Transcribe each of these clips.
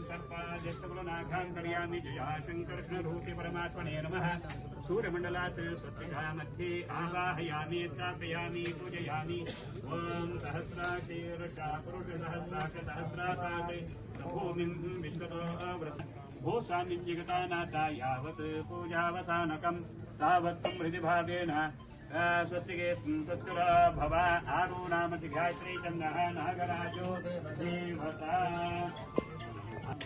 सर्पादेशबलनाघान्तर्यामि जयाशङ्करघ्नरूपि परमात्मने नमः। सूर्यमण्डलात् स्वस्तिका मध्ये आवाहयामि स्थापयामि पूजयामि। ॐ सहस्राशीर्षा पुरुषसहस्राक्ष सहस्रापात् भूमिं विश्वतो अवृत् भो स्वामिन् जगतानाथा यावत् पूजावसानकं तावत् समृद्धिभावेन स्वस्तिके स्वस्तिरा भव आरूणामति गायत्री चन्द्रः नागराजो देवता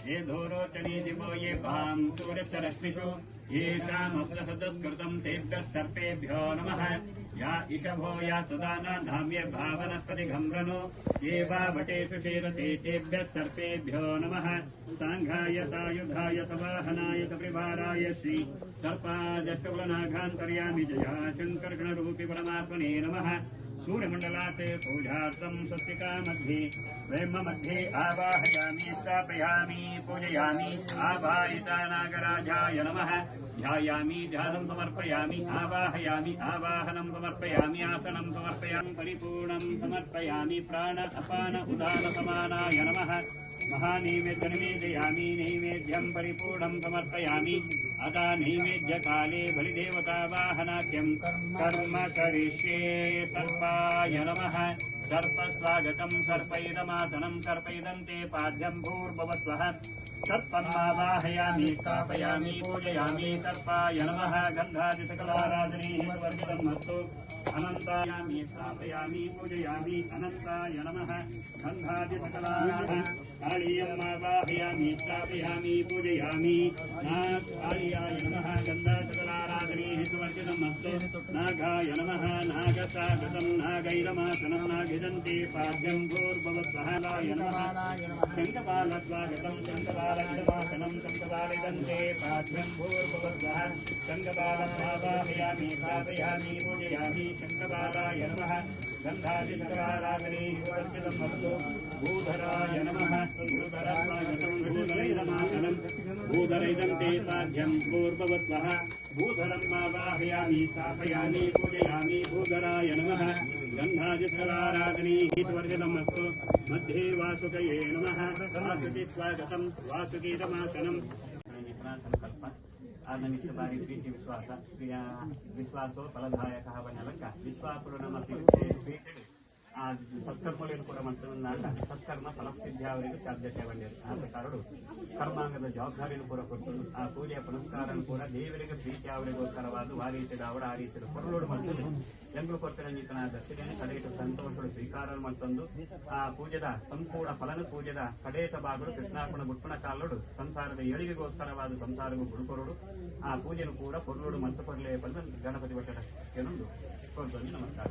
ये धोरोचनी दिवो ये भां सूर्यस्य रश्मिषु येषामस्त्रसदस्कृतं तेभ्यः सर्पेभ्यो नमः। या इषभो या तदाना धाम्ये भावनस्पति घम्रनो ये वा वटेषु शेरते तेभ्यः सर्पेभ्यो नमः। सांघाय सायुधाय सवाहनाय सप्रिभाराय श्री सर्पादष्टकुलनाघान्तर्यामि जया शङ्करगणरूपि परमात्मने नमः। सूर्यमण्डलात् पूजार्थं स्वस्तिका मध्ये ब्रह्म मध्ये आवाहयामि स्थापयामि पूजयामि। आवाहिता नागराजाय नमः। ध्यायामि ध्यानं समर्पयामि आवाहयामि आवाहनं समर्पयामि आसनं समर्पयामि परिपूर्णं समर्पयामि। प्राण अपान उदान समानाय नमः। महानैवेद्यनिवेदयामि नैवेद्यं परिपूर्णं समर्पयामि। अदा नैवेद्यकाले बलिदेवतावाहनाख्यं कर्म करिष्ये। सर्पाय नमः। सर्पस्वागतं सर्पैदमासनं सर्पैदन्ते पाद्यं भूर्भुवस्वः। सर्पमावाहयामि स्थापयामि पूजयामि। सर्पाय नमः। गन्धादिसकलाराधनैः वर्जितं मस्तु। अनन्तायामि स्थापयामि पूजयामि। अनन्ताय नमः। गन्धादिसकलाराधनैः आलियमावाहयामि स्थापयामि पूजयामि। आलियाय नमः। गन्धादिसकलाराधनैः वर्जितं मस्तु। नागाय नमः। नागसागतं नागैरमासनं नागिदन्ते पाद्यं भूर्भुवस्वः। नमः। शङ्खपालस्वागतं शङ्खपालगतमासनं शङ्खपालिदन्ते पाद्यं भूर्भुवस्वः। शङ्खपालमावाहयामि स्थापयामि पूजयामि। शङ्खपालाय नमः। गन्धादिसकलाराधनैः वर्जितं मस्तु। भूधराय नमः। भूधरस्वागतं भूधरैरमासनं भूधरैदन्ते पाद्यं भूर्भुवस्वः। भूधरमावाहयामि स्थापयामि पूजयामि। भूधराय नमः। गन्धादिसकलाराधनैः वर्जितं मस्तु। मध्ये वासुकये नमः। वासुकी स्वागतं वासुकीरमासनं संकल्प आननित्य बारी प्रीति विश्वास विश्वासो फलदायकः वनलक ವಿಶ್ವಾಸೋನಮತಿ ಸತ್ಕರ್ಮಗಳನ್ನು ಕೂಡ ಮಾಡ್ತಾಗ ಸತ್ಕರ್ಮ ಫಲಸಿದ್ಧಿ ಅವರಿಗೆ ಸಾಧ್ಯತೆ ಬಂದಿದೆ. ಆ ಪ್ರಕಾರಗಳು ಕರ್ಮಾಂಗದ ಜವಾಬ್ದಾರಿಯನ್ನು ಕೂಡ ಕೊಟ್ಟು ಆ ಪೂಜೆಯ ಪುನಸ್ಕಾರವನ್ನು ಕೂಡ ದೇವರಿಗೆ ಪ್ರೀತಿ ಅವರಿಗೋಸ್ಕರವಾದ ಆ ರೀತಿಯ ಅವರ ಆ ರೀತಿಯ ಕೊರಲೋಡು ಮಾಡ್ತದೆ ಎಂಬುದು ಕೊಡ್ತೇನೆ ಈತನ ದರ್ಶನ ಕಡೆಯಿಟ್ಟು ಸಂತೋಷಗಳು ಸ್ವೀಕಾರ ಮಾಡ್ತಂದು ಆ ಪೂಜೆದ ಸಂಪೂರ್ಣ ಫಲನ ಪೂಜೆದ ಕಡೆಯಟ ಭಾಗಗಳು ಕೃಷ್ಣಾರ್ಪಣ ಗುಟ್ಪಣ ಕಾಲೋಡು ಸಂಸಾರದ ಏಳಿಗೆಗೋಸ್ಕರವಾದ ಸಂಸಾರವು ಗುರುಕೊರಡು ಆ ಪೂಜೆಯನ್ನು ಕೂಡ ಕೊರಲೋಡು ಮತ್ತು ಕೊರಲೇ ಬಂದು ಗಣಪತಿ ಭಟ್ಟನೊಂದು ಕೊಡ್ತಂದು ನಮಸ್ಕಾರ.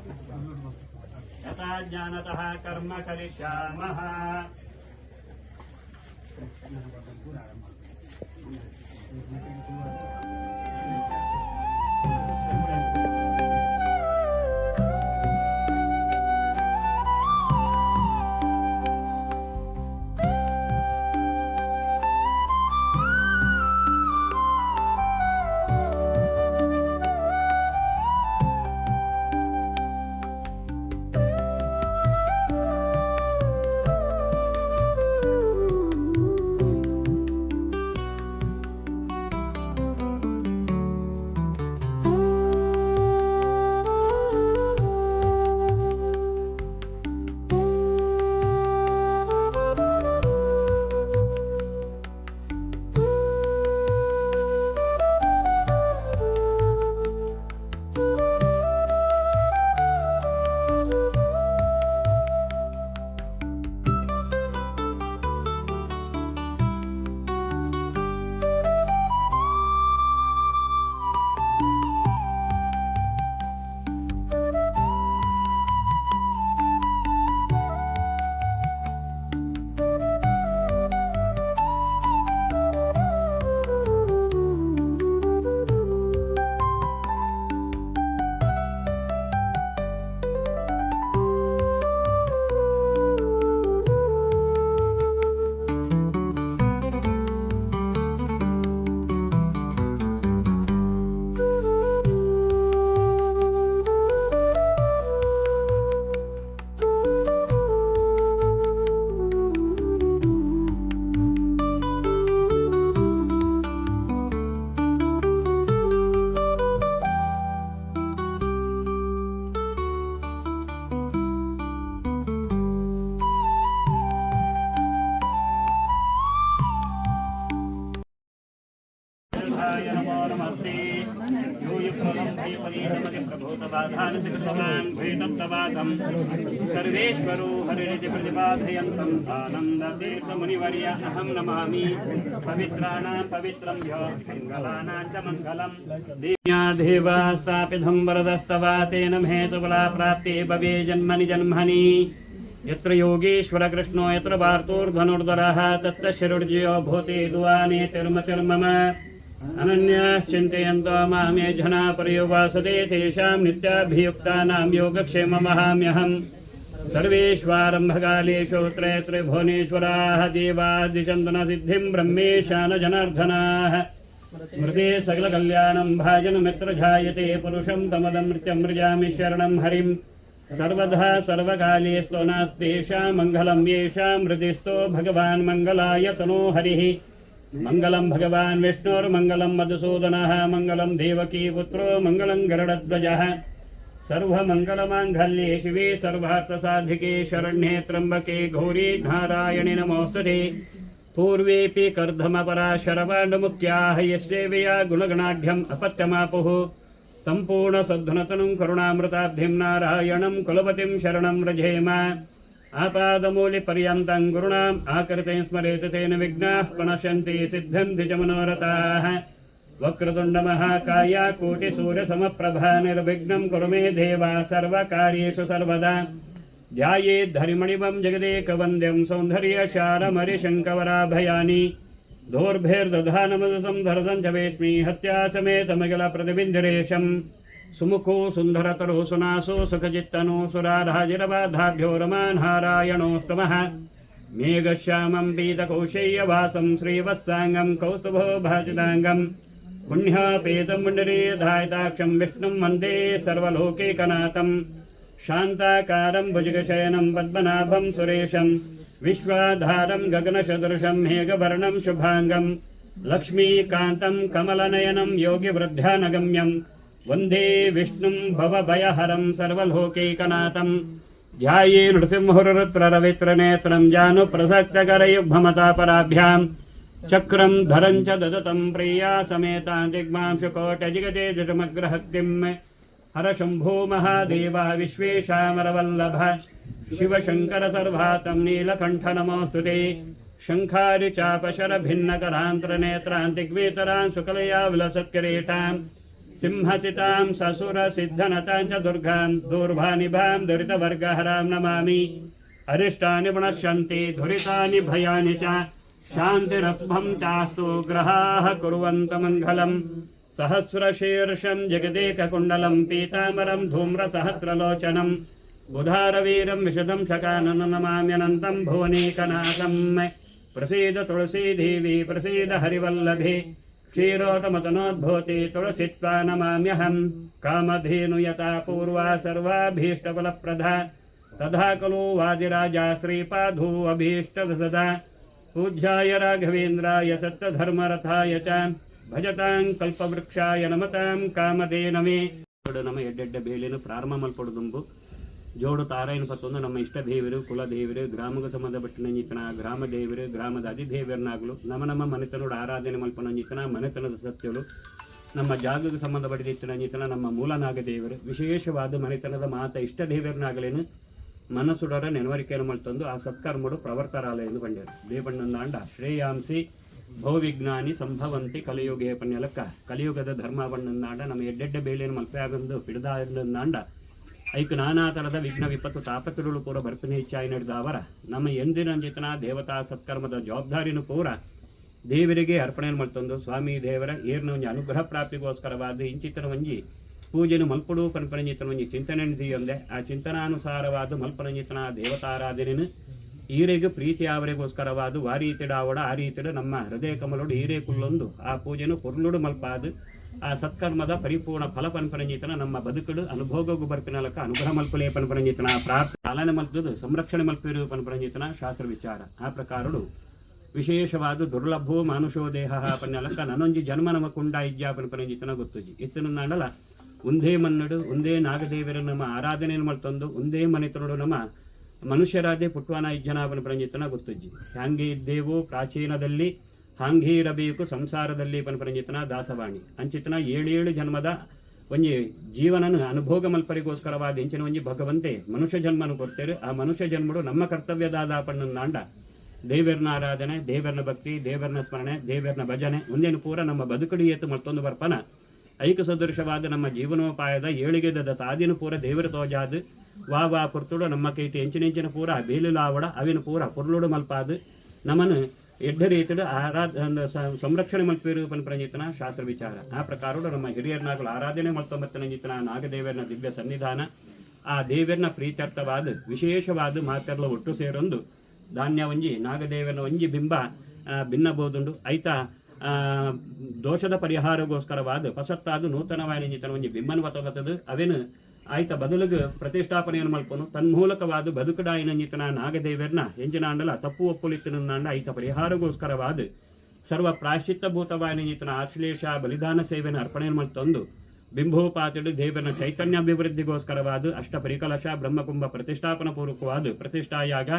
ಯಥಾ ಜ್ಞಾನತಃ ಕರ್ಮ ಕರಿಷ್ಯಾಮಃ. सर्वेश्वरो हरिरिति प्रतिपादयन्तम् आनन्दतीर्थमुनिवर्य अहं नमामि पवित्राणां पवित्रं ह्यो मङ्गलानां च मङ्गलम् देवा स्थापितं वरदस्तवा तेन हेतुबला प्राप्ते भवे जन्मनि जन्मनि यत्र योगेश्वर कृष्णो यत्र वार्तोर्धनुर्धरः तत्र शिरुर्जयो भूते दुआने तिर्मतिर्मम अनन्याश्चिन्तयन्तो मामे जना पर्युपासते तेषां नित्याभियुक्तानां योगक्षेममहाम्यहम् सर्वेष्वारम्भकालेषु त्रयत्रिभुवनेश्वराः देवादिशन्तनसिद्धिं ब्रह्मेशान जनार्दनाः स्मृते सकलकल्याणं भाजनमित्रजायते पुरुषं तमदमृत्यमृजामि शरणं हरिं सर्वधा सर्वकालेस्तो नास्तेषां मङ्गलं येषां हृदिस्थो भगवान् मङ्गलाय तनो हरिः मङ्गलं भगवान् विष्णोर्मङ्गलं मधुसूदनः मङ्गलं देवकी पुत्रो मङ्गलं गरुडध्वजः सर्वमङ्गलमाङ्गल्ये शिवे सर्वार्थसाधिके शरण्ये त्र्यम्बके गौरी नारायणि नमोऽस्तुते पूर्वेऽपि कर्धमपराशरवाण्डमुख्याः यस्यैवया गुणगणाढ्यम् अपत्यमापुः सम्पूर्णसद्घुणतनुं करुणामृताब्धिं नारायणं कुलपतिं शरणं व्रजेम आपादमूलिपर्यन्तं गुरुणाम् आकृतिं स्मरेत तेन विघ्नाः प्रणश्यन्ति सिद्ध्यन्ति च मनोरथाः वक्रतुण्डमहाकाय कोटिसूर्यसमप्रभा निर्विघ्नं कुरु मे देव सर्वकार्येषु सर्वदा ध्यायेद्धरिमणिमं जगदेकवन्द्यं सौन्दर्यशारमरिशङ्कवराभयानि दोर्भैर्दधानमदतं धरतं च वेश्मि हत्यासमेतमगलप्रतिबिन्दिरेशं सुमुखो सुन्दरतरो सुनासो सुखजित्तनो सुराराजिरबाधाभ्यो रमान्हारायणोस्तमः मेघश्यामं पीतकौशेयवासं श्रीवत्साङ्गं कौस्तुभो भाजिताङ्गं पुण्यपेतं पुण्डरीधायताक्षं विष्णुं वन्दे सर्वलोकैकनाथं शान्ताकारं भुजगशयनं पद्मनाभं सुरेशं विश्वाधारं गगनसदृशं मेघवर्णं शुभाङ्गं लक्ष्मीकान्तं कमलनयनं योगिवृद्ध्यानगम्यं वन्दे विष्णुं भवभयहरं सर्वलोकैकनाथं ध्याये नृसिंहरुद्ररवित्रनेत्रं जानुप्रसक्तकरयुग्ममतापराभ्यां चक्रं धरं च ददतं प्रिया समेतां दिग्मां शुकोटजिगते जटमग्रहक्तिं हरशम्भो महादेवा विश्वेशामरवल्लभ शिवशङ्कर सर्वातं नीलकण्ठ नमोऽस्तु ते शङ्खारिचापशरभिन्नकरान्तरनेत्रान् दिग्वेतरान् शुक्लया विलसत्किरीटां सिंहसितां ससुरसिद्धनतां च दुर्गां दूर्भानिभां दुरितवर्गहरां नमामि अरिष्टानि प्रणश्यन्ति दुरितानि भयानि च शान्तिरस्भं चास्तु ग्रहाः कुर्वन्तमङ्गलम् सहस्रशीर्षं जगदेककुण्डलं पीताम्बरं धूम्रसहस्रलोचनं बुधारवीरं विशदं शकाननं नमाम्यनन्तं भुवनेकनाथं प्रसीद तुलसीदेवी प्रसीद हरिवल्लभे क्षीरोदमतनोद्भूते तुलसीत्वा नमाम्यहं कामधेनु यथा पूर्वा सर्वाभीष्टफलप्रदा तथा खलु वादिराजा श्रीपादो अभीष्टदसदा पूज्याय राघवेन्द्राय सत्यधर्मरथाय च ಭಜತಾಂ ಕಲ್ಪವೃಕ್ಷಾಯ ನಮತಾಂ ಕಾಮಧೇನವೇ ನಮ್ಮ ಎಡ್ಡೆಡ್ಡ ಬೇಲಿನ ಪ್ರಾರಂಭ ಮಲ್ಪಡುದುಂಬು ಜೋಡು ತಾರಾಯಣ ಪತ್ತೊಂದು ನಮ್ಮ ಇಷ್ಟ ದೇವರು ಕುಲ ದೇವರು ಗ್ರಾಮಕ್ಕೆ ಸಂಬಂಧಪಟ್ಟನಂಜಿತನ ಗ್ರಾಮ ದೇವರು ಗ್ರಾಮದ ಅಧಿದೇವರನ್ನಾಗಲು ನಮ್ಮ ಮನೆತನೋಡು ಆರಾಧನೆ ಮಲ್ಪನಂಜಿತನ ಮನೆತನದ ಸತ್ಯಗಳು ನಮ್ಮ ಜಾಗಕ್ಕೆ ಸಂಬಂಧಪಟ್ಟಿದ್ದಂಜಿತನ ನಮ್ಮ ಮೂಲನಾಗ ದೇವರು ವಿಶೇಷವಾದ ಮನೆತನದ ಮಾತ ಇಷ್ಟ ದೇವರನ್ನಾಗಲೇನು ಮನಸ್ಸುಡರ ನೆನವರಿಕೆಯನ್ನು ಮಲ್ತಂದು ಆ ಸತ್ಕರ್ಮಡು ಪ್ರವರ್ತರಾಲಯ ಎಂದು ಬಂಡರು ದೇವಣ್ಣಂದಾಂಡ ಶ್ರೇಯಾಂಸಿ ಬಹುವಿಜ್ಞಾನಿ ಸಂಭವಂತಿ ಕಲಿಯುಗೆ ಪನ್ಯಲಕ್ಕ ಕಲಿಯುಗದ ಧರ್ಮ ಬಣ್ಣಂದಾಂಡ ನಮ್ಮ ಎಡ್ಡೆಡ್ಡ ಬೇಳೆಯನ್ನು ಮಲ್ಪೆಯಾಗಂದು ಹಿಡಿದಾಂಡ ಐಕು ನಾನಾ ಥರದ ವಿಘ್ನ ವಿಪತ್ತು ತಾಪತ್ರಗಳು ಪೂರ ಬರ್ಪಿನ ಹೆಚ್ಚಾಗಿ ನಡೆದ ಅವರ ನಮ್ಮ ಎಂದಿನಂಜಿತನ ದೇವತಾ ಸತ್ಕರ್ಮದ ಜವಾಬ್ದಾರಿನೂ ಪೂರ ದೇವರಿಗೆ ಅರ್ಪಣೆಯನ್ನು ಮಲ್ತಂದು ಸ್ವಾಮಿ ದೇವರ ಏರ್ನ ಒಂಜಿ ಅನುಗ್ರಹ ಪ್ರಾಪ್ತಿಗೋಸ್ಕರವಾದ ಇಂಚಿತನ ಒಂಜಿ ಪೂಜೆನು ಮಲ್ಪಡು ಪನ್ಪನಂಜಿತನ ಒಂಜಿ ಚಿಂತನೆ ನಿಧಿಯೊಂದೆ ಆ ಚಿಂತನಾನುಸಾರವಾದ ಮಲ್ಪನಂಜಿತನ ದೇವತಾರಾಧನೆಯನ್ನು ಈರೆಗೆ ಪ್ರೀತಿ ಅವರಿಗೋಸ್ಕರವಾದ ಆ ರೀತಿಡಾವಡ ಆ ರೀತಿಡ ನಮ್ಮ ಹೃದಯ ಕಮಲೋಡು ಈರೇ ಕುಲ್ಲೊಂದು ಆ ಪೂಜೆನು ಕುರ್ಲುಡು ಮಲ್ಪಾದು ಆ ಸತ್ಕರ್ಮದ ಪರಿಪೂರ್ಣ ಫಲ ಪನ್ಪನಂಜಿತನ ನಮ್ಮ ಬದುಕುಡು ಅನುಭೋಗವು ಬರ್ಪಿನಲಕ ಅನುಗ್ರಹ ಮಲ್ಪಲೇ ಪನ್ಪನಂಜಿತನ ಪ್ರಾಪ್ತಿ ಪಾಲನೆ ಮಲ್ತದು ಸಂರಕ್ಷಣೆ ಮಲ್ಪಿರು ಪನ್ಪನಂಜಿತನ ಶಾಸ್ತ್ರ ವಿಚಾರ ಆ ಪ್ರಕಾರಡು ವಿಶೇಷವಾದ ದುರ್ಲಭೋ ಮಾನುಷೋ ದೇಹ ಪನ್ಯಲಕ ನನೊಂಜಿ ಜನ್ಮ ನಮ ಕುಂಡ ಇಜ್ಜಾ ಪನ್ಪನಂಜಿತನ ಗೊತ್ತುಜಿ ಇತ್ತನಂದಾಂಡಲ ಒಂದೇ ಮನ್ನಡು ಒಂದೇ ನಾಗದೇವರ ನಮ್ಮ ಆರಾಧನೆಯನ್ನು ಮಲ್ತಂದು ಒಂದೇ ಮನೆತನೋಡು ನಮ್ಮ ಮನುಷ್ಯರಾಜೆ ಪುಟ್ವಾನ ಇಜ್ಜನಾಭನ ಪರಂಜಿತನ ಗೊತ್ತುಜ್ಜಿ ಹ್ಯಾಂಗೆ ಇದ್ದೇವೋ ಪ್ರಾಚೀನದಲ್ಲಿ ಹಾಂಗೆ ಇರಬೇಕು ಸಂಸಾರದಲ್ಲಿ ಪನಪರಂಜಿತನ ದಾಸವಾಣಿ ಅಂಚಿತನ 7 ಜನ್ಮದ ಒಂಜಿ ಜೀವನನು ಅನುಭೋಗ ಮಲ್ಪರಿಗೋಸ್ಕರವಾದ ಇಂಚಿನ ಒಂಜಿ ಭಗವಂತೆ ಮನುಷ್ಯ ಜನ್ಮನು ಕೊಡ್ತೇರು. ಆ ಮನುಷ್ಯ ಜನ್ಮಡು ನಮ್ಮ ಕರ್ತವ್ಯದಾದ ಪಣ್ಣಂದಾಂಡ ದೇವರನ ಆರಾಧನೆ, ದೇವರನ ಭಕ್ತಿ, ದೇವರನ ಸ್ಮರಣೆ, ದೇವರನ ಭಜನೆ ಒಂದೇನು ಪೂರ ನಮ್ಮ ಬದುಕಡಿ ಏತು ಮತ್ತೊಂದು ಬರ್ಪನ ಐಕ ಸದೃಶವಾದ ನಮ್ಮ ಜೀವನೋಪಾಯದ ಏಳಿಗೆದ ತಾದಿನ ಪೂರ ದೇವರ ತೋಜಾದು ವಾ ಪುರ್ತುಡು ನಮ್ಮ ಕೈಟಿ ಎಂಚಿನ ಪೂರ ಬೇಲಿಲಾವಡ ಅವಿನ ಪೂರ ಪುರ್ಲುಡು ಮಲ್ಪಾದು ನಮ್ಮನ್ನು ಎಡ್ಡ ರೀತಿಡು ಸಂರಕ್ಷಣೆ ಮಲ್ಪೇರು ಪಂಪ್ರಂಜಿತನ ಶಾಸ್ತ್ರ ವಿಚಾರ. ಆ ಪ್ರಕಾರ ನಮ್ಮ ಹಿರಿಯರ್ನಾಗಲು ಆರಾಧನೆ ಮಲ್ತೊಂಬತ್ತನಂಜಿತನ ನಾಗದೇವರನ ದಿವ್ಯ ಸನ್ನಿಧಾನ ಆ ದೇವರನ ಪ್ರೀತ್ಯರ್ಥವಾದ ವಿಶೇಷವಾದ ಮಾತೆಲ್ಲ ಒಟ್ಟು ಸೇರೊಂದು ಧಾನ್ಯ ಒಂಜಿ ನಾಗದೇವರನ ಒಂಜಿ ಬಿಂಬ ಭಿನ್ನಬೋದುಂಡು ಐತ ದೋಷದ ಪರಿಹಾರಗೋಸ್ಕರವಾದ ಪಸತ್ತಾದ ನೂತನವಾದ ಒಂಜಿ ಬಿಂಬನ ಬತ್ತದು ಅವೇನು ಆಯ್ತ ಬದಲಿಗೆ ಪ್ರತಿಷ್ಠಾಪನೆಯನ್ನು ಮಲ್ಪನು ತನ್ಮೂಲಕವಾದ ಬದುಕುಡಾಯಿನಂಜಿತನ ನಾಗದೇವರನ ಎಂಜಿನಾಂಡಲ ತಪ್ಪು ಒಪ್ಪುಲಿತ್ತಿನಾಂಡ ಐತ ಪರಿಹಾರಗೋಸ್ಕರವಾದ ಸರ್ವ ಪ್ರಾಶ್ಚಿತ್ತಭೂತವಾಯಿನಂಜಿತನ ಆಶ್ಲೇಷ ಬಲಿದಾನ ಸೇವೆಯನ್ನು ಅರ್ಪಣೆಯನ್ನು ಮಲ್ತೊಂದು ಬಿಂಬೋಪಾತಿಡು ದೇವರನ ಚೈತನ್ಯಾಭಿವೃದ್ಧಿಗೋಸ್ಕರವಾದ ಅಷ್ಟ ಪರಿಕಲಶ ಬ್ರಹ್ಮಕುಂಭ ಪ್ರತಿಷ್ಠಾಪನಾ ಪೂರ್ವಕವಾದ ಪ್ರತಿಷ್ಠಾಯಾಗ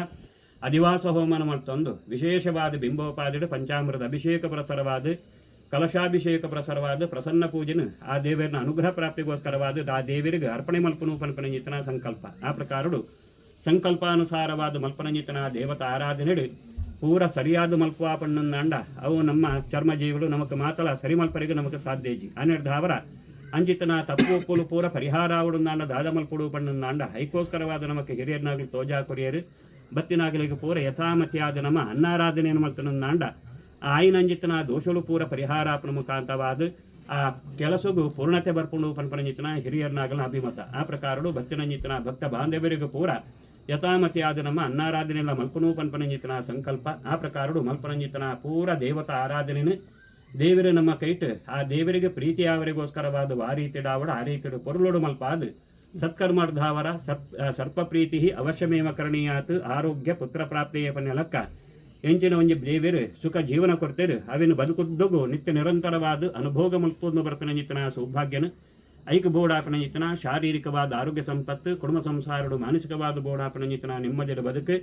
ಅಧಿವಾಸ ಹೋಮನ ಮತ್ತೊಂದು ವಿಶೇಷವಾದ ಬಿಂಬೋಪಾದಿಡು ಪಂಚಾಮೃತ ಅಭಿಷೇಕ ಪ್ರಸರವಾದ ಕಲಶಾಭಿಷೇಕ ಪ್ರಸರವಾದ ಪ್ರಸನ್ನ ಪೂಜೆನು ಆ ದೇವರನ ಅನುಗ್ರಹ ಪ್ರಾಪ್ತಿಗೋಸ್ಕರವಾದ ಆ ದೇವರಿಗೆ ಅರ್ಪಣೆ ಮಲ್ಪನು ಪನ್ಪನಂಜಿತನ ಸಂಕಲ್ಪ. ಆ ಪ್ರಕಾರಡು ಸಂಕಲ್ಪಾನುಸಾರವಾದ ಮಲ್ಪನಂಜಿತನ ದೇವತಾ ಆರಾಧನೆಡು ಪೂರ ಸರಿಯಾದ ಮಲ್ಪುವ ಪಣ್ಣಂದಾಂಡ ಅವು ನಮ್ಮ ಚರ್ಮ ಜೀವಗಳು ನಮಕ್ ಮಾತಲ ಸರಿ ಮಲ್ಪರಿಗೆ ನಮಕ್ ಸಾಧ್ಯಜಿ ಅನ್ನೆಡ್ದಾವರ ಅಂಜಿತನ ತಪ್ಪು ಒಪ್ಪುಲು ಪೂರ ಪರಿಹಾರ ಆವಡುಂದಾಂಡ ದಾದ ಮಲ್ಪುಡು ಪಣ್ಣಂದಾಂಡ ಐಕೋಸ್ಕರವಾದ ನಮಕ್ ಹಿರಿಯರ್ನಾಗಲಿ ತೋಜಾ ಕೊರಿಯರು ಬತ್ತಿನಾಗಲಿಗೆ ಪೂರ ಯಥಾಮತಿಯಾದ ನಮ್ಮ ಅನ್ನಾರಾಧನೆಯನ್ನು ಮಲ್ತನಂದಾಂಡ ಆಯ್ನಂಜಿತನ ದೋಷಲು ಪೂರ ಪರಿಹಾರಾಪನ ಮುಖಾಂತವಾದ ಆ ಕೆಲಸಗೂ ಪೂರ್ಣತೆ ಬರ್ಪುಂಡು ಪನ್ಪನಂಜಿತನ ಹಿರಿಯರ್ನಾಗಲ ಅಭಿಮತ. ಆ ಪ್ರಕಾರಡು ಭಕ್ತಿನಂಜಿತನ ಭಕ್ತ ಬಾಂಧವ್ಯರಿಗೂ ಪೂರ ಯಥಾಮತಿಯಾದ ನಮ್ಮ ಅನ್ನಾರಾಧನೆಲ್ಲ ಮಲ್ಪನು ಪನ್ಪನಂಜಿತನ ಸಂಕಲ್ಪ. ಆ ಪ್ರಕಾರಡು ಮಲ್ಪನಂಜಿತನ ಪೂರ ದೇವತಾ ಆರಾಧನೆನು ದೇವರ ನಮ್ಮ ಕೈಟ್ ಆ ದೇವರಿಗೆ ಪ್ರೀತಿಯವರಿಗೋಸ್ಕರವಾದ ಆ ರೀತಿಡಾವಡ ಆ ರೀತಿಡು ಪೊರ್ಲೋಡು ಮಲ್ಪಾದ ಸತ್ಕರ್ಮಾರ್ಧಾವರ ಸರ್ಪ ಪ್ರೀತಿ ಅವಶ್ಯಮೇವ ಕರಣೀಯಾತ್ ಆರೋಗ್ಯ ಪುತ್ರ ಪ್ರಾಪ್ತಿಯ ಪನ್ನೆಲಕ್ಕ ಎಂಚಿನ ಒಂಜಿ ದೇವರು ಸುಖ ಜೀವನ ಕೊಡ್ತೇರು ಅವಿನ ಬದುಕುದ್ದಗೂ ನಿತ್ಯ ನಿರಂತರವಾದ ಅನುಭೋಗ ಮಲ್ಪೊಂದು ಬರ್ಪನಂಜಿತನ ಸೌಭಾಗ್ಯನ ಐಕ ಬೋಡಾಪನಂಜಿತನ ಶಾರೀರಿಕವಾದ ಆರೋಗ್ಯ ಸಂಪತ್ತು ಕುಟುಂಬ ಸಂಸಾರಡು ಮಾನಸಿಕವಾದ ಬೋಡಾಪನಂಜಿತನ ನೆಮ್ಮದಿಯ ಬದುಕು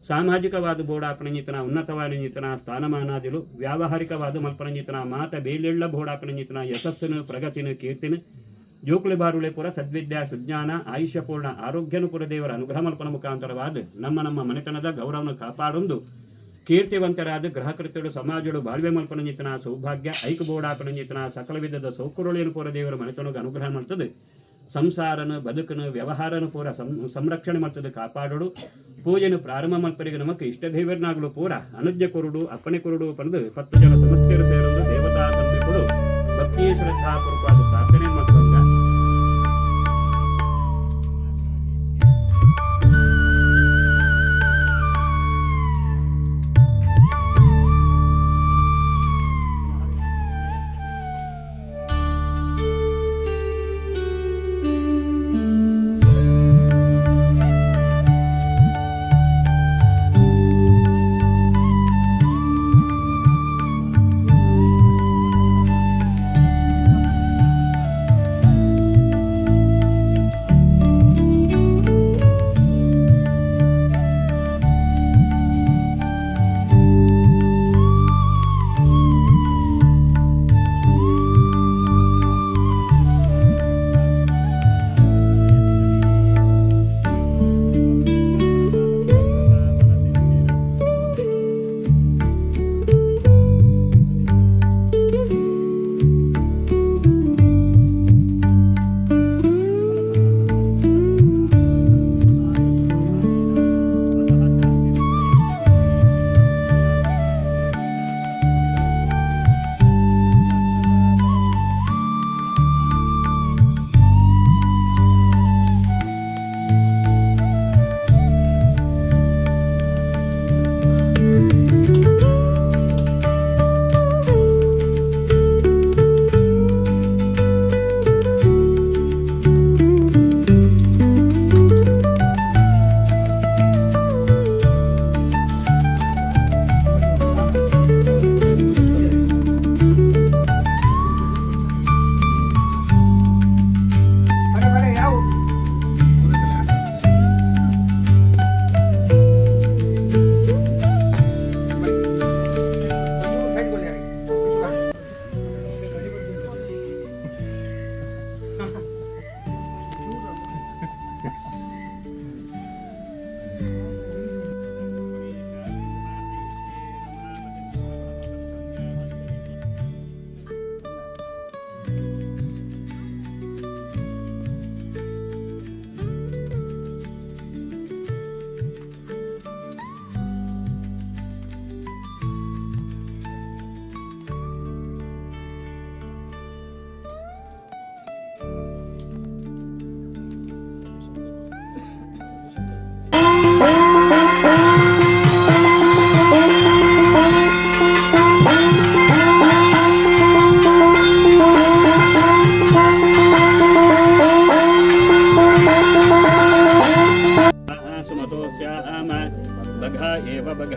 ಸಾಮಾಜಿಕವಾದ ಬೋಡಾಪನಂಜಿತನ ಉನ್ನತವಾದಂಜಿತನ ಸ್ಥಾನಮಾನಾದಿಲು ವ್ಯಾವಹಾರಿಕವಾದ ಮಲ್ಪನಂಜಿತನ ಮಾತ ಬೇಲೆಳ್ಳ ಬೋಡಾಪನಂಜಿತನ ಯಶಸ್ಸನು ಪ್ರಗತಿನು ಕೀರ್ತಿನು ಜೋಕುಳಿ ಬಾರುಳೆ ಪುರ ಸದ್ವಿದ್ಯಾ ಸುಜ್ಞಾನ ಆಯುಷ್ಯಪೂರ್ಣ ಆರೋಗ್ಯನು ಪುರ ದೇವರ ಅನುಗ್ರಹ ಮಲ್ಪನ ಮುಖಾಂತರವಾದ ನಮ್ಮ ಮನೆತನದ ಗೌರವನ ಕಾಪಾಡೊಂದು ಕೀರ್ತಿವಂತರಾದ ಗ್ರಹಕೃತ್ಯಡು ಸಮಾಜಡು ಬಾಳ್ವೆ ಮಲ್ಪನಂಜಿತನ ಸೌಭಾಗ್ಯ ಐಕ ಬೋಡಾಪನಂಜಿತನ ಸಕಲ ವಿಧದ ಸೌಕರ್ಯನು ಪೂರ ದೇವರ ಮನೆತನಗ ಅನುಗ್ರಹ ಮಾಡ್ತದೆ ಸಂಸಾರನ ಬದುಕನು ವ್ಯವಹಾರನು ಪೂರ ಸಂರಕ್ಷಣೆ ಮಾಡ್ತದೆ ಕಾಪಾಡೋಡು ಪೂಜೆನು ಪ್ರಾರಂಭ ಮಲ್ಪರಿಗೆ ನಮಕ್ ಇಷ್ಟ ದೇವರನಾಗಲು ಪೂರ ಅನುಜ್ಞೆ ಕೊರುಡು ಅಪ್ಪಣೆ ಕೊರುಡು ಪಡೆದು 10 ಜನ ಸಮಸ್ಯೆರು ಸೇರೊಂದು ದೇವತಾ ಸಂಪಿಗಳು ಭಕ್ತಿ ಶ್ರದ್ಧಾಪೂರ್ವಕವಾದ ಪ್ರಾರ್ಥನೆ ಮಾಡ್ತಂಗ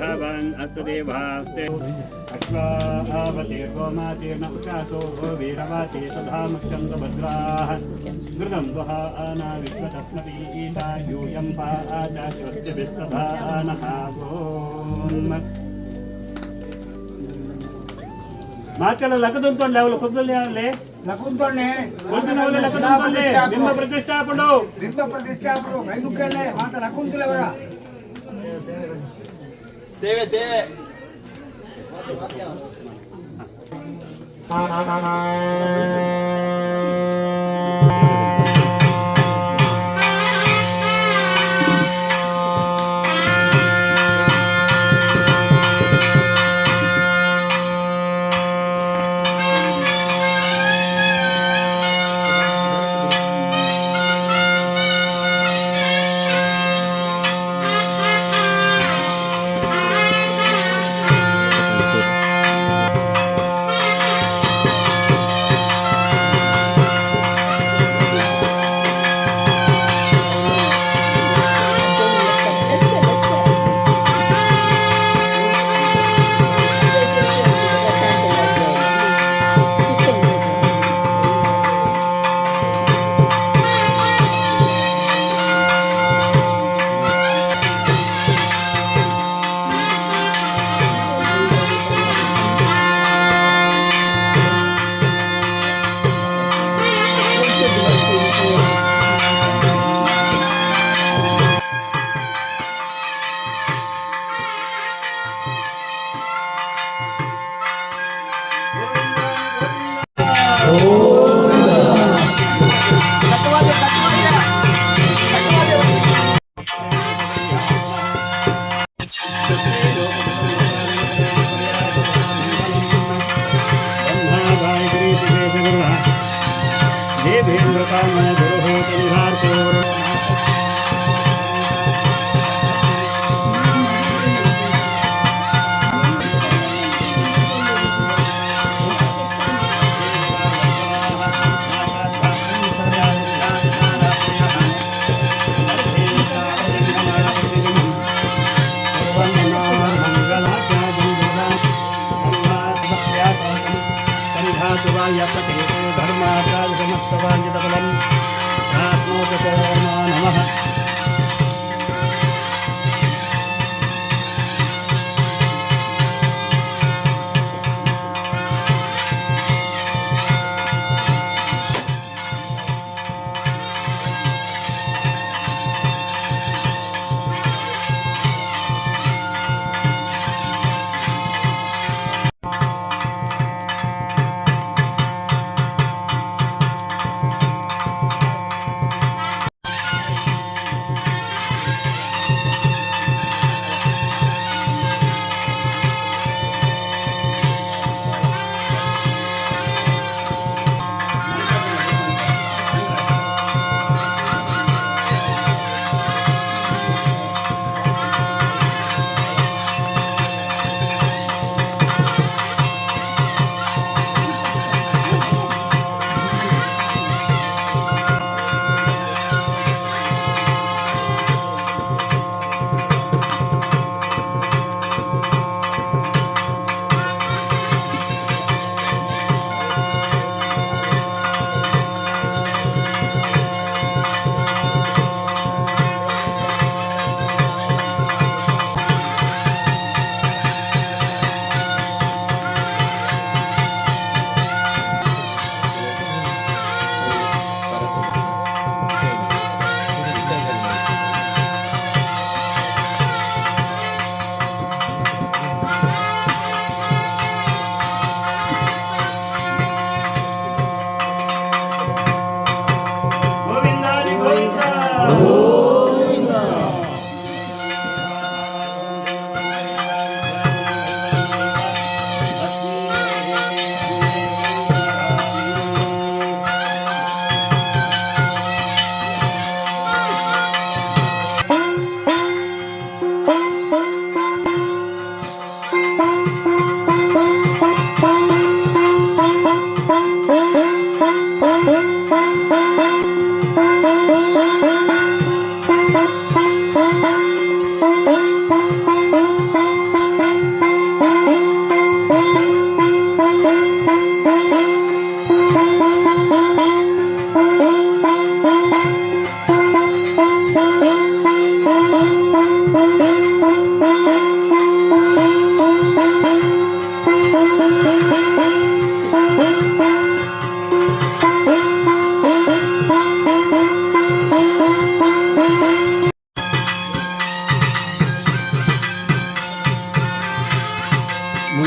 दीर्घावान् अस्तु देवास्ते अश्वावतीर्गोमातीर्न उषासो वीरवासी तथा मुच्यन्तभद्राः घृतं दुहाना विश्वतस्मतीता यूयं पाचा स्वस्य विस्तधानः ಮಾರ್ಕೆಲ್ಲ ಲಕ್ಕದುಂಟು ಅವಳು ಕುದ್ದಲ್ಲಿ ಆಗಲಿ ಲಕ್ಕುಂತೊಳ್ಳೆ ಕೊಡ್ತೀನಿ ಲಕ್ಕದುಂಟು ನಿಮ್ಮ ಪ್ರತಿಷ್ಠಾಪಡು ಕೈ ಮುಕ್ಕಲ್ಲೇ ಮಾತ ಲಕ್ಕುಂತಿಲ್ಲ ಅವರ ಸೇವೆ ಸೇವೆ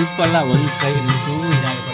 ಸ್ವಲ್ಪ ಅಲ್ಲ ಒಂದು ಕೈ ಚೂರು ಇದಾಗಬೇಕು.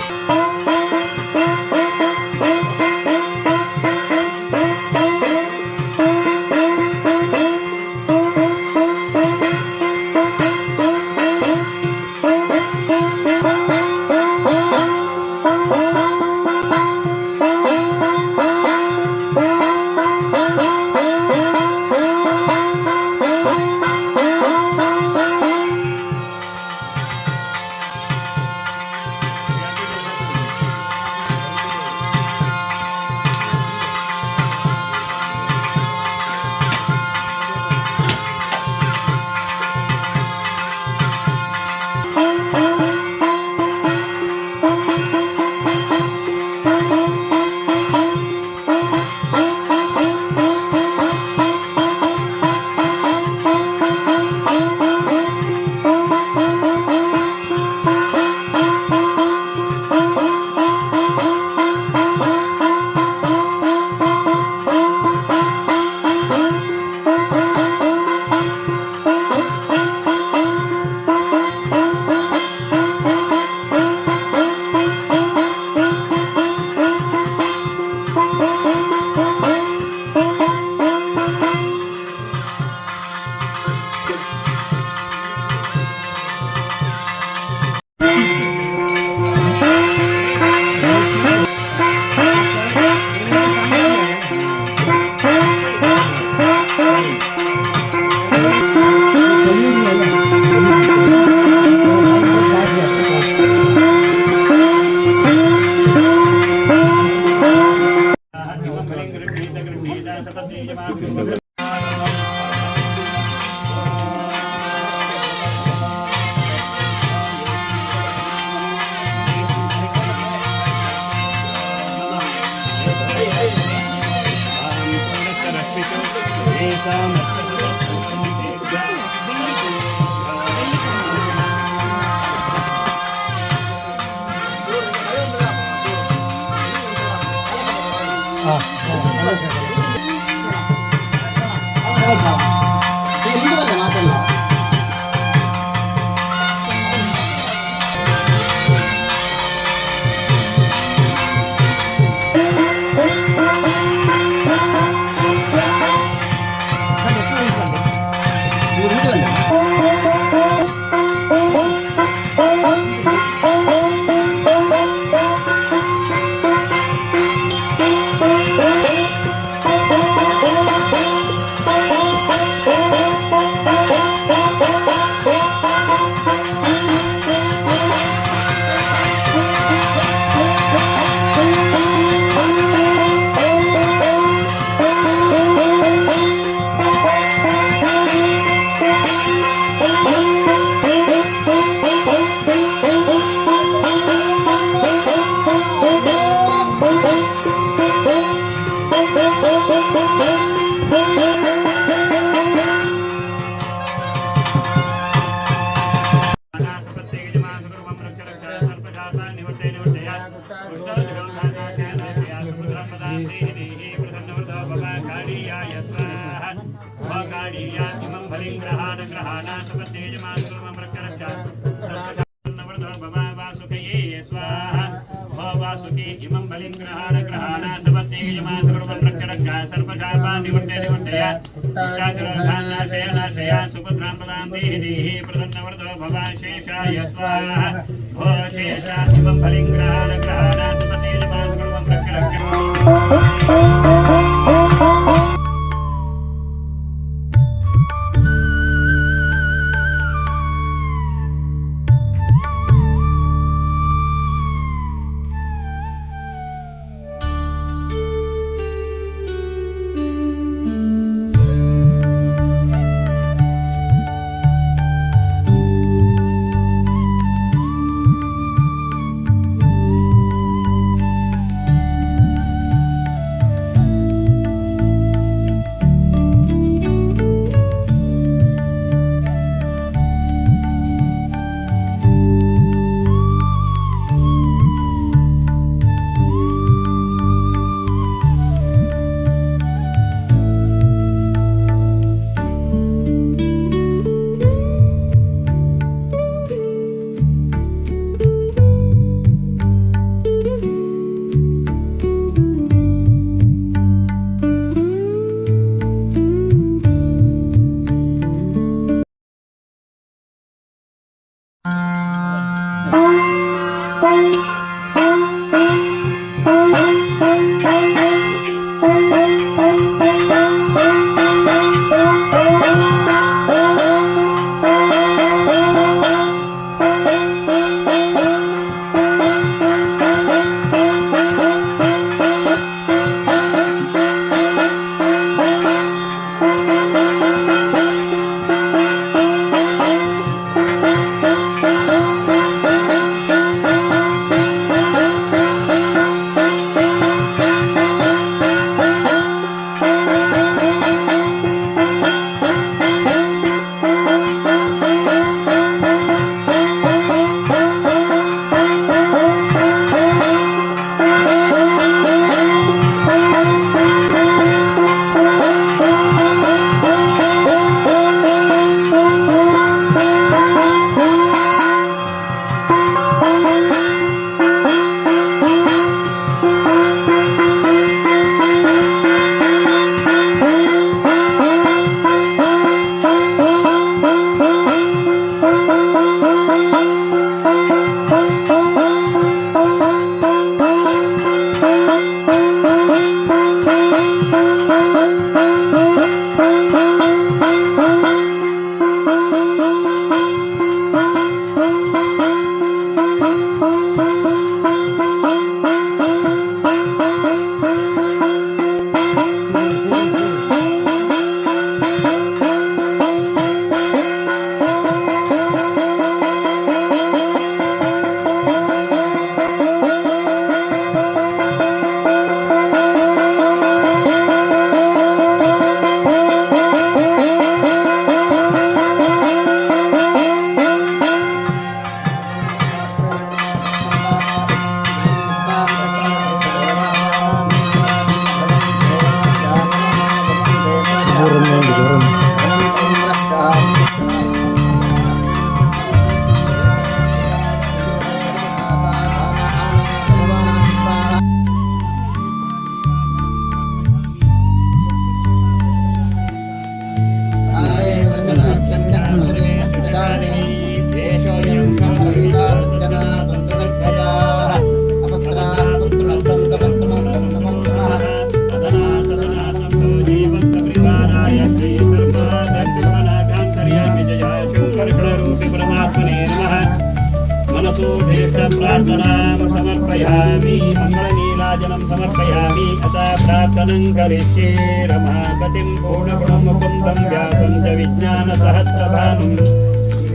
प्रार्थनां समर्पयामि मङ्गलनीराजनं समर्पयामि अतः प्रार्थनं करिष्ये रमापतिं पूर्णगुणमुकुन्दं व्यासं च विज्ञानसहस्रभानुं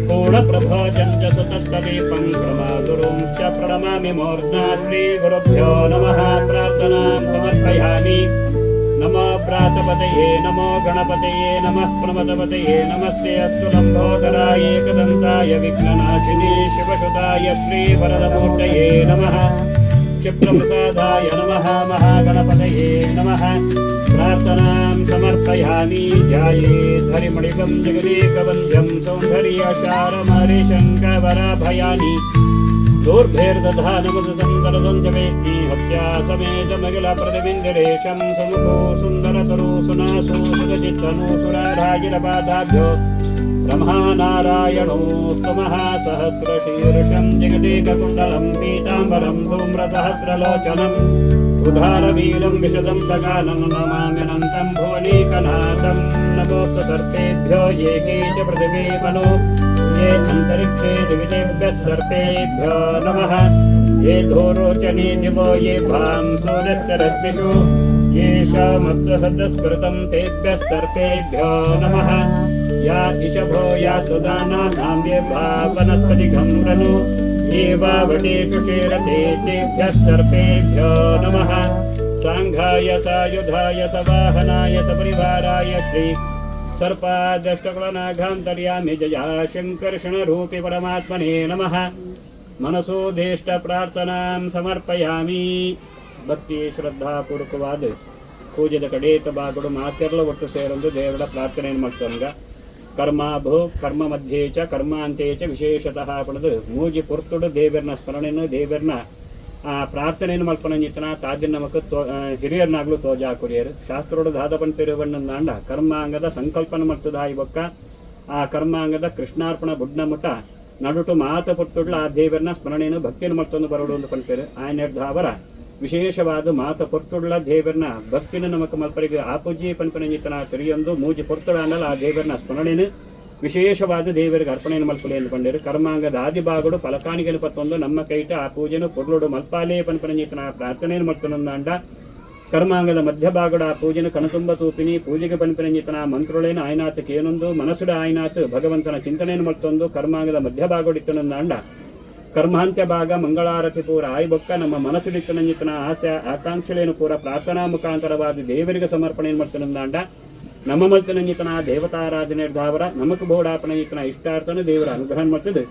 पूर्णप्रभोजं च सततदीपं प्रमातुरुं च प्रणमामि मूर्ध्ना श्रीगुरुभ्यो नमः प्रार्थनां समर्पयामि नमो प्रातपतये नमो गणपतये नमः प्रमदपतये नमस्ते अस्तु लम्बोदराय एकदन्ताय विघ्ननाशिनी शिवसुताय श्रीवरदमूर्तये नमः क्षिप्रप्रसादाय नमः महागणपतये नमः प्रार्थनां समर्पयामि ध्यायेत् हरिमणिकं जगदेकवन्द्यं सौन्दर्यशारमरिशङ्कवराभयानि दूर्भैर्दधानमुदसन्दरदं च वेष्टि हत्या समेतमखिलप्रतिबिन्दिरेशं सुमुखो सुन्दरतरो सुनासो सुखचित्तनो सुराराजिरपादाभ्यो ब्रह्मानारायणोऽस्तुमः सहस्रशीर्षं जगदेककुण्डलं पीताम्बरं धूम्रसहस्रलोचनम् उदारवीरं विशदं सकालं नमाम्यनन्तं भुवनेकनाथं नमोऽस्तु सर्पेभ्यो ये के च पृथिवी मनो ये अन्तरिक्षे दिवितेभ्यः सर्पेभ्यो नमः ये धूरोचने दिवो ये भां सूर्यस्य रश्मिषु येषामप्सहदस्कृतं तेभ्यः सर्पेभ्यो नमः या इषभो या सुदानानां ये वनस्पतिघं रनु ये वावटेषु शेरते तेभ्यः सर्पेभ्यो नमः सांघाय सायुधाय सवाहनाय सपरिवाराय श्री सर्पादष्टकुलनाघान्तर्यामि जया शङ्कर्षणरूपि परमात्मने नमः मनसोदेष्ट प्रार्थनां ಸಮರ್ಪಯಾಮಿ ಭಕ್ತಿ ಶ್ರದ್ಧಾ ಪೂರ್ವಕವಾದ ಪೂಜೆದ ಕಡೆ ಬಾಗುಡು ಮಾತೆಲ್ಲ ಒಟ್ಟು ಸೇರೊಂದು ದೇವರ ಪ್ರಾರ್ಥನೆಯನ್ನು ಮಾಡ್ತಂಗ ಕರ್ಮಾಭೋ ಕರ್ಮ ಮಧ್ಯೆ ಚ ಕರ್ಮಾಂತೆ ಚ ವಿಶೇಷತಃ ಪಡೆದು ಮೂಜಿ ಪುರ್ತುಡು ದೇವರನ ಸ್ಮರಣೆಯನ್ನು ದೇವರನ ಪ್ರಾರ್ಥನೆಯನ್ನು ಮಲ್ಪನಂಜಿತನ ತಾದಿನ ನಮಕ್ ಹಿರಿಯರ್ನಾಗ್ಲೂ ತೋಜಾ ಕುರಿಯರು ಶಾಸ್ತ್ರೋಡು ದಾದಪನ್ ತಿರುವಣ್ಣಂದಾಂಡ ಕರ್ಮಾಂಗದ ಸಂಕಲ್ಪನ ಮರ್ತದ ಇವಕ್ಕ ಆ ಕರ್ಮಾಂಗದ ಕೃಷ್ಣಾರ್ಪಣ ಬುಡ್ನ ಮುಟ ನಡುಟು ಮಾತ ಪೊರ್ತುಡ್ಲ ಆ ದೇವರನ್ನ ಸ್ಮರಣೆಯನ್ನು ಭಕ್ತಿಯನ್ನು ಮತ್ತೊಂದು ಬರೋಡು ಅಂತ ಪಂಪೇರು ಆ ನಿರ್ಧಾವರ ವಿಶೇಷವಾದ ಮಾತ ಪೊರ್ತುಡ್ಲ ದೇವರನ್ನ ಭಕ್ತಿನ ನಮಕ್ ಮಲ್ಪರಿಗೆ ಆಪುಜಿ ಪನ್ಪನಂಜಿತನ ತಿರಿಯೊಂದು ಮೂಜಿ ಪೊರ್ತುಡ ಅನ್ನಲ್ಲ ಆ ದೇವರನ್ನ ಸ್ಮರಣೆಯನ್ನು ವಿಶೇಷವಾದ ದೇವರಿಗೆ ಅರ್ಪಣೆಯನ್ನು ಮಲ್ಪಲೆ ಎಂದು ಪಂಡೇರು ಕರ್ಮಾಂಗದ ಆದಿಭಾಗಡು ಫಲಕಾನಿಗೆ ಪತ್ತೊಂದು ನಮ್ಮ ಕೈಟ ಆ ಪೂಜೆನು ಪೊರ್ಲುಡು ಮಲ್ಪಾಲೇ ಪನ್ಪನಂಜಿತನ ಪ್ರಾರ್ಥನೆಯನ್ನು ಮಲ್ತೊಂದು ಅಂಡ ಕರ್ಮಾಂಗದ ಮಧ್ಯಭಾಗಡ ಆ ಪೂಜೆನು ಕಣತುಂಬ ತೂಪಿನಿ ಪೂಜೆಗೆ ಪನ್ಪನಂಜಿತನ ಮಂತ್ರುಳೇನ ಆಯ್ನಾಥಕ್ಕೆ ಏನೊಂದು ಮನಸ್ಸುಡ ಆಯ್ನಾಥ್ ಭಗವಂತನ ಚಿಂತನೆಯನ್ನು ಮತ್ತೊಂದು ಕರ್ಮಾಂಗದ ಮಧ್ಯಭಾಗಡಿತ್ತನೊಂದು ಅಂಡ ಕರ್ಮಾಂತ್ಯ ಭಾಗ ಮಂಗಳಾರತಿ ಪೂರ ಆಯ್ಬೊಕ್ಕ ನಮ್ಮ ಮನಸ್ಸುಡಿತ್ತನಂಜಿತನ ಆಸೆ ಆಕಾಂಕ್ಷೆಯನ್ನು ಪೂರ ಪ್ರಾರ್ಥನಾ ಮುಖಾಂತರವಾದ ದೇವರಿಗೆ ಸಮರ್ಪಣೆಯನ್ನು ಮಾಡ್ತನೊಂದಾಂಡ ನಮ್ಮ ಮಲ್ತನಂಜಿತನ ದೇವತಾರಾಧನೆ ಧಾವರ ನಮಕ್ ಬೋಡಾಪನಂಜಿತನ ಇಷ್ಟಾರ್ಥನ ದೇವರ ಅನುಗ್ರಹ ಮಾಡ್ತದೆ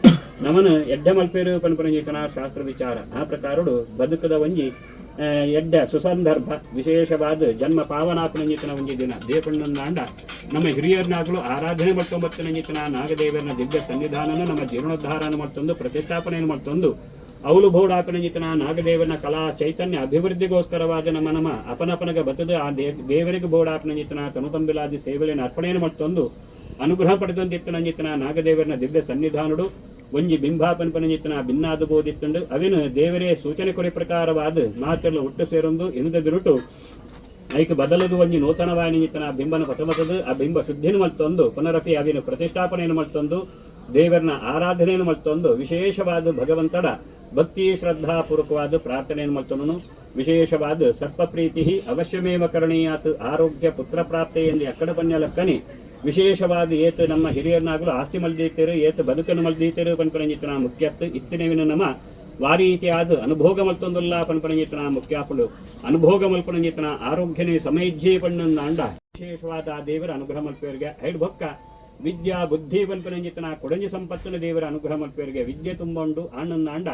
ನಮನ ಎಡ್ಡೆ ಮಲ್ಪೇರು ಪನ್ಪನಂಜಿತನ ಶಾಸ್ತ್ರ ವಿಚಾರ ಆ ಪ್ರಕಾರಡು ಬದುಕದ ಒಂಜಿ ಎಡ್ಡ ಸುಸಂದರ್ಭ ವಿಶೇಷವಾದ ಜನ್ಮ ಪಾವನಾಪನಂಜಿತನ ಒಂಜಿ ದಿನ ದೇವಣ್ಣಂದಾಂಡ ನಮ್ಮ ಹಿರಿಯರ್ನಾಗಲು ಆರಾಧನೆ ಮಾಡ್ಕೊಂಬತ್ತನಂಜಿತನ ನಾಗದೇವರನ ದಿವ್ಯ ಸನ್ನಿಧಾನನು ನಮ್ಮ ಜೀರ್ಣೋದ್ಧಾರನ ಮತ್ತೊಂದು ಪ್ರತಿಷ್ಠಾಪನೆಯನ್ನು ಮತ್ತೊಂದು ಅವಳು ಬೋಡಾಪನಂಜಿತನ ನಾಗದೇವನ ಕಲಾ ಚೈತನ್ಯ ಅಭಿವೃದ್ಧಿಗೋಸ್ಕರವಾದ ನಮ್ಮ ಅಪನಪನಗ ಬತದ ಆ ದೇವರಿಗೆ ಬೋಡಾಪನಂಜಿತನ ತನುತಂಬಿಲಾದಿ ಸೇವೆಯನ್ನು ಅರ್ಪಣೆಯನ್ನು ಮತ್ತೊಂದು ಅನುಗ್ರಹ ಪಡೆದಂತಿತ್ತನಂಜಿತನ ನಾಗದೇವರನ ದಿವ್ಯ ಸನ್ನಿಧಾನಡು ಒಂಜಿ ಬಿಂಬಾಪನಪನಂಜಿತನ ಭಿನ್ನಾದ ಬೋದಿತ್ತಂಡು ಅವಿನ ದೇವರೇ ಸೂಚನೆ ಕೊರೆ ಪ್ರಕಾರವಾದ ಮಾತೆಲ್ಲ ಒಟ್ಟು ಸೇರೊಂದು ಎಂದ ಬಿರುಟು ಐಕ್ ಬದಲದು ಒಂಜಿ ನೂತನವಾಣಿತನ ಬಿಂಬನ ಪಥಮತದು ಆ ಬಿಂಬ ಶುದ್ಧಿಯನ್ನು ಮಲ್ತೊಂದು ಪುನರಪಿ ಅವಿನ ಪ್ರತಿಷ್ಠಾಪನೆಯನ್ನು ಮಲ್ತೊಂದು ದೇವರನ ಆರಾಧನೆಯನ್ನು ಮಲ್ತೊಂದು ವಿಶೇಷವಾದ ಭಗವಂತಡ ಭಕ್ತಿ ಶ್ರದ್ಧಾಪೂರ್ವಕವಾದ ಪ್ರಾರ್ಥನೆಯನ್ನು ಮಲ್ತೊಂದು ವಿಶೇಷವಾದ ಸರ್ಪ ಪ್ರೀತಿ ಅವಶ್ಯಮೇವ ಕರಣೀಯಾತ್ ಆರೋಗ್ಯ ಪುತ್ರ ಪ್ರಾಪ್ತಿ ಎಂದು ಎಕ್ಕಡ ಪನ್ಯ ಲಕ್ಕನೆ ವಿಶೇಷವಾದ ಏತ್ ನಮ್ಮ ಹಿರಿಯರ್ನಾಗಲು ಆಸ್ತಿ ಮಲ್ದೀತೇರು ಏತ್ ಬದುಕನ್ನು ಮಲ್ದೀತೇರು ಪನ್ಪನಂಜಿತನ ಮುಖ್ಯತ್ ಇತ್ತಿನವಿನ ನಮ್ಮ ವಾರೀತಿಯಾದ ಅನುಭೋಗ ಮಲ್ತೊಂದುಲ್ಲ ಪನ್ಪನಂಜಿತನ ಮುಖ್ಯಾಪುಳು ಅನುಭೋಗ ಮಲ್ಪನಂಜಿತನ ಆರೋಗ್ಯನೇ ಸಮೈಜ್ಜೆ ಪಣ್ಣೊಂದು ಅಂಡ ವಿಶೇಷವಾದ ಆ ದೇವರ ಅನುಗ್ರಹ ಮಲ್ಪೇರಿಗೆ ಐಡ್ ಬೊಕ್ಕ ವಿದ್ಯಾ ಬುದ್ಧಿ ಪನ್ಪನಂಜಿತನ ಕೊಡಂಜಿ ಸಂಪತ್ತಿನ ದೇವರ ಅನುಗ್ರಹ ಮಲ್ಪೇರಿಗೆ ವಿದ್ಯೆ ತುಂಬೊಂಡು ಅಣ್ಣಂದ ಅಂಡ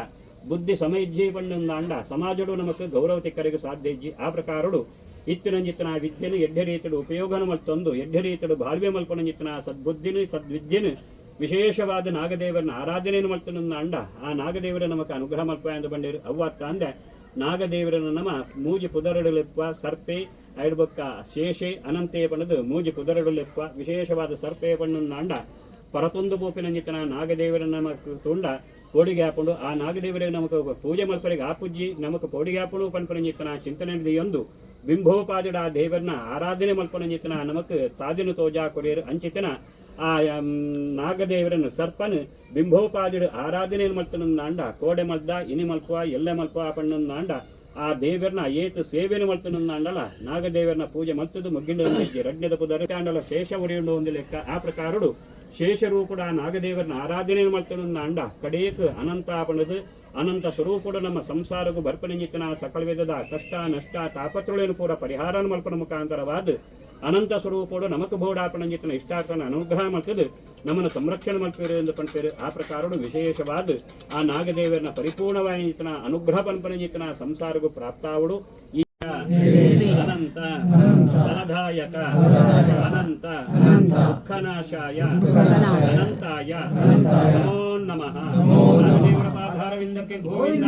ಬುದ್ಧಿ ಸಮೈಜ್ಜೆ ಪಣ್ಣೊಂದು ಅಂಡ ಸಮಾಜಡು ನಮಕ್ ಗೌರವ ತಿಕ್ಕರಿಗೆ ಸಾಧ್ಯ ಇಜ್ಜಿ ಆ ಪ್ರಕಾರಡು ಇತ್ತಿನಂಜಿತನ ವಿದ್ಯೆನು ಎಡ್ಡೆ ರೀತಿಡು ಉಪಯೋಗನ ಮಲ್ತೊಂದು ಎಡ್ಡೆ ರೀತಿಡು ಬಾಳ್ವೆ ಮಲ್ಪನಂಜಿತನ ಸದ್ಬುದ್ಧಿನು ಸದ್ವಿದ್ಯೆನು ವಿಶೇಷವಾದ ನಾಗದೇವರನ ಆರಾಧನೆಯನ್ನು ಮಲ್ತೊಂದು ಅಂಡ ಆ ನಾಗದೇವರ ನಮಕ್ ಅನುಗ್ರಹ ಮಲ್ಪ ಎಂದು ಬಂದಿರು ಅವ್ವತ್ತ ಅಂದೆ ನಾಗದೇವರನ್ನು ನಮ್ಮ ಮೂಜಿ ಪುದರಡುಲೆಪ್ಪ ಸರ್ಪೆ ಐಡ್ಬೊಕ್ಕ ಶೇಷೆ ಅನಂತೆ ಪಣದು ಮೂಜಿ ಪುದರಡುಲೆಪ್ಪ ವಿಶೇಷವಾದ ಸರ್ಪೆ ಪಣ್ಣೊಂದು ಅಂಡ ಪರತೊಂದು ಬೋಪಿನಂಜಿತನ ನಾಗದೇವರ ನಮಕ್ ತುಂಡ ಪೋಡಿಗೆ ಹಾಕೊಂಡು ಆ ನಾಗದೇವರಿಗೆ ನಮಕ್ ಪೂಜೆ ಮಲ್ಪರಿಗೆ ಆಪುಜ್ಜಿ ನಮಕ್ ಪೋಡಿಗೆ ಹಾಕೊಂಡು ಪನ್ಪನಂಜಿತನ ಚಿಂತನೆ ಒಂದು ಬಿಂಬೋಪಾದಿಡ ಆ ದೇವರನ್ನ ಆರಾಧನೆ ಮಲ್ಪನಂಜಿತನ ನಮಕ್ ತಾದಿನ ತೋಜಾ ಕೊಡಿಯರು ಅಂಚಿತನ ಆ ನಾಗದೇವರನ್ನು ಸರ್ಪನ್ ಬಿಂಬೋಪಾದಿಡು ಆರಾಧನೆಯನ್ನು ಮಲ್ತನೊಂದು ಅಂಡ ಕೋಡೆ ಮಲ್ದ ಇನಿ ಮಲ್ಪ ಎಲ್ಲ ಮಲ್ಪ ಪಣ್ಣೊಂದು ಅಂಡ ಆ ದೇವರನ್ನ ಏತು ಸೇವೆಯನ್ನು ಮಲ್ತನೊಂದು ಅಂಡಲ ನಾಗದೇವರನ್ನ ಪೂಜೆ ಮಲ್ತದು ಮುಗ್ಗಿಂಡ ರಡ್ಯದ ಪುದರ ಅಂಡಲ ಶೇಷ ಉರಿಯುಂಡು ಒಂದು ಲೆಕ್ಕ ಆ ಪ್ರಕಾರಡು ಶೇಷರೂಪುಡ ಆ ನಾಗದೇವರನ್ನ ಆರಾಧನೆಯನ್ನು ಮಲ್ತನೊಂದು ಅಂಡ ಕಡೇಕ್ ಅನಂತಾಪಣದು ಅನಂತ ಸ್ವರೂಪುಡ ನಮ್ಮ ಸಂಸಾರಗೂ ಬರ್ಪನಂಜಿತನ ಸಕಲ ವಿಧದ ಕಷ್ಟ ನಷ್ಟ ತಾಪತ್ರುಳೇನು ಪೂರ ಪರಿಹಾರ ಮಲ್ಪನ ಮುಖಾಂತರವಾದ ಅನಂತ ಸ್ವರೂಪೋಡು ನಮಕ್ ಬೋಡಾಪನಂಜಿತನ ಇಷ್ಟಾರ್ಥನ ಅನುಗ್ರಹ ಮಲ್ತದು ನಮ್ಮನ್ನು ಸಂರಕ್ಷಣೆ ಮಲ್ಪೇರು ಎಂದು ಪಂಪೇರು ಆ ಪ್ರಕಾರಡು ವಿಶೇಷವಾದ ಆ ನಾಗದೇವರನ ಪರಿಪೂರ್ಣವಾಯಿತನ ಅನುಗ್ರಹ ಪನ್ಪನಂಜಿತನ ಸಂಸಾರಗೂ ಪ್ರಾಪ್ತಾವುಡು ಈ ಅನಂತ ಫಲದಾಯಕ ಅನಂತ ದುಃಖನಾಶಾಯ ಅನಂತಾಯ ನಮೋ ನಮಃ ನಾಗದೇವರ ಪಾದಾರವಿಂದಕ್ಕೆ ಗೋವಿಂದ.